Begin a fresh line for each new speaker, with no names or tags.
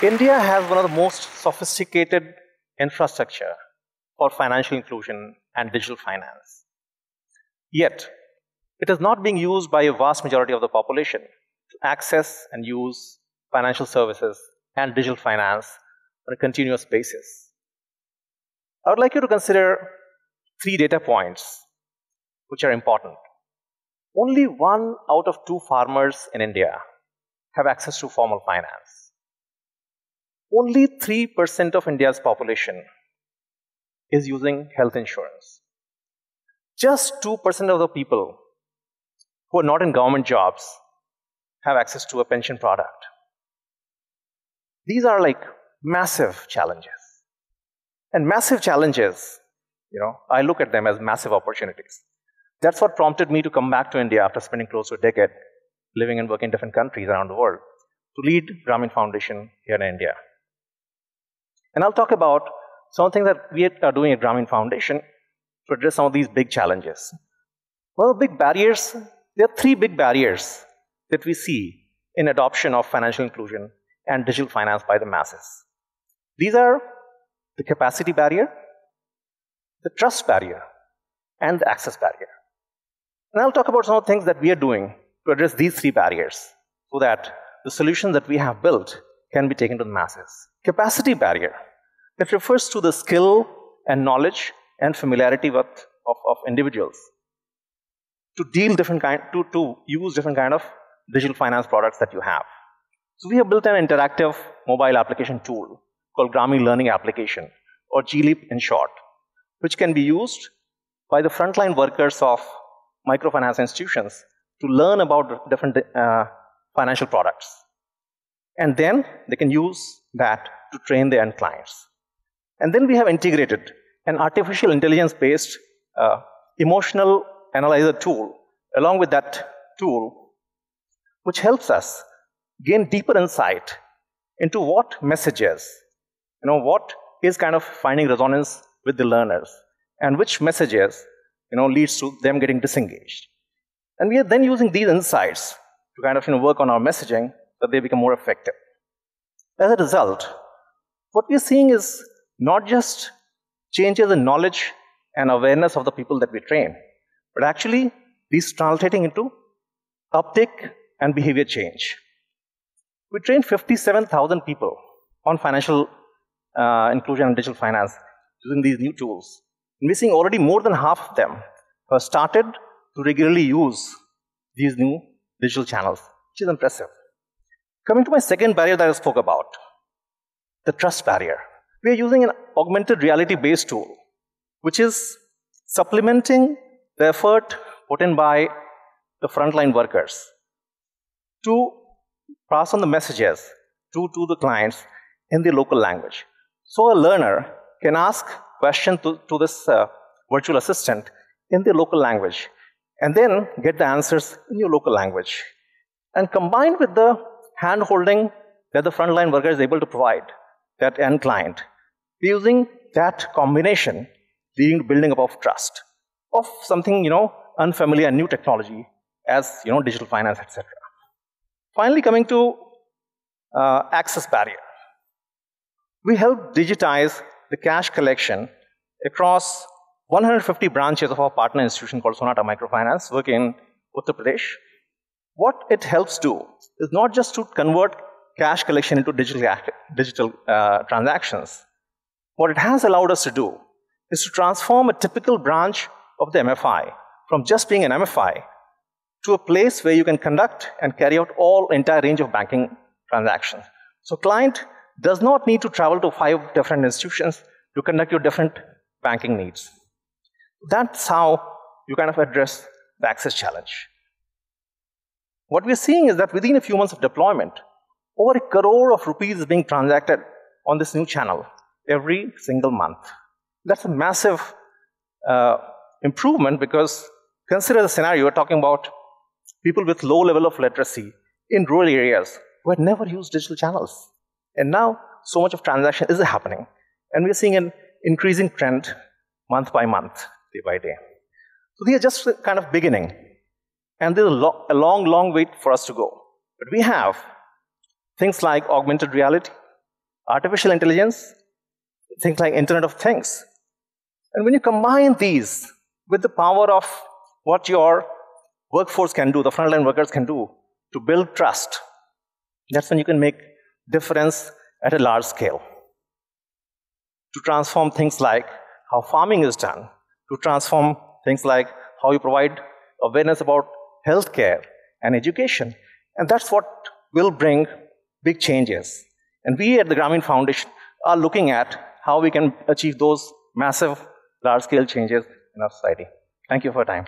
India has one of the most sophisticated infrastructure for financial inclusion and digital finance. Yet, it is not being used by a vast majority of the population to access and use financial services and digital finance on a continuous basis. I would like you to consider 3 data points which are important. Only 1 out of 2 farmers in India have access to formal finance. Only 3% of India's population is using health insurance. Just 2% of the people who are not in government jobs have access to a pension product. These are like massive challenges. And massive challenges, I look at them as massive opportunities. That's what prompted me to come back to India after spending close to a decade living and working in different countries around the world to lead Grameen Foundation here in India. And I'll talk about some of the things that we are doing at Grameen Foundation to address some of these big challenges. One of the big barriers, there are 3 big barriers that we see in adoption of financial inclusion and digital finance by the masses. These are the capacity barrier, the trust barrier, and the access barrier. And I'll talk about some of the things that we are doing to address these 3 barriers so that the solutions that we have built can be taken to the masses. Capacity barrier, that refers to the skill and knowledge and familiarity of individuals to use different kind of digital finance products that you have. So we have built an interactive mobile application tool called Grameen Learning Application, or GLEAP in short, which can be used by the frontline workers of microfinance institutions to learn about different financial products. And then they can use that to train their end clients. And then we have integrated an artificial intelligence-based emotional analyzer tool along with that tool, which helps us gain deeper insight into what messages, what is kind of finding resonance with the learners, and which messages, leads to them getting disengaged. And we are then using these insights to kind of work on our messaging so that they become more effective. As a result, what we are seeing is not just changes in knowledge and awareness of the people that we train, but actually these translating into uptake and behavior change. We trained 57,000 people on financial inclusion and digital finance using these new tools. And we're seeing already more than half of them have started to regularly use these new digital channels, which is impressive. Coming to my second barrier that I spoke about, the trust barrier. We are using an augmented reality-based tool, which is supplementing the effort put in by the frontline workers to pass on the messages to the clients in the local language. So a learner can ask questions to this virtual assistant in the local language and then get the answers in your local language. And combined with the hand-holding that the frontline worker is able to provide that end client, we're using that combination leading to building up of trust of something unfamiliar and new technology as digital finance, etc. Finally, coming to access barrier. We help digitize the cash collection across 150 branches of our partner institution called Sonata Microfinance, working in Uttar Pradesh. What it helps do is not just to convert cash collection into digital transactions. What it has allowed us to do is to transform a typical branch of the MFI from just being an MFI to a place where you can conduct and carry out entire range of banking transactions. So client does not need to travel to 5 different institutions to conduct your different banking needs. That's how you kind of address the access challenge. What we're seeing is that within a few months of deployment, over 1 crore of rupees is being transacted on this new channel every single month. That's a massive improvement because consider the scenario, we're talking about people with low level of literacy in rural areas who had never used digital channels. And now so much of transaction is happening. And we're seeing an increasing trend month by month, day by day. So they are just kind of beginning. And there's a long, long wait for us to go. But we have things like augmented reality, artificial intelligence, things like Internet of Things. And when you combine these with the power of what your workforce can do, the frontline workers can do to build trust, that's when you can make difference at a large scale. To transform things like how farming is done, to transform things like how you provide awareness about healthcare and education. And that's what will bring big changes. And we at the Grameen Foundation are looking at how we can achieve those massive, large-scale changes in our society. Thank you for your time.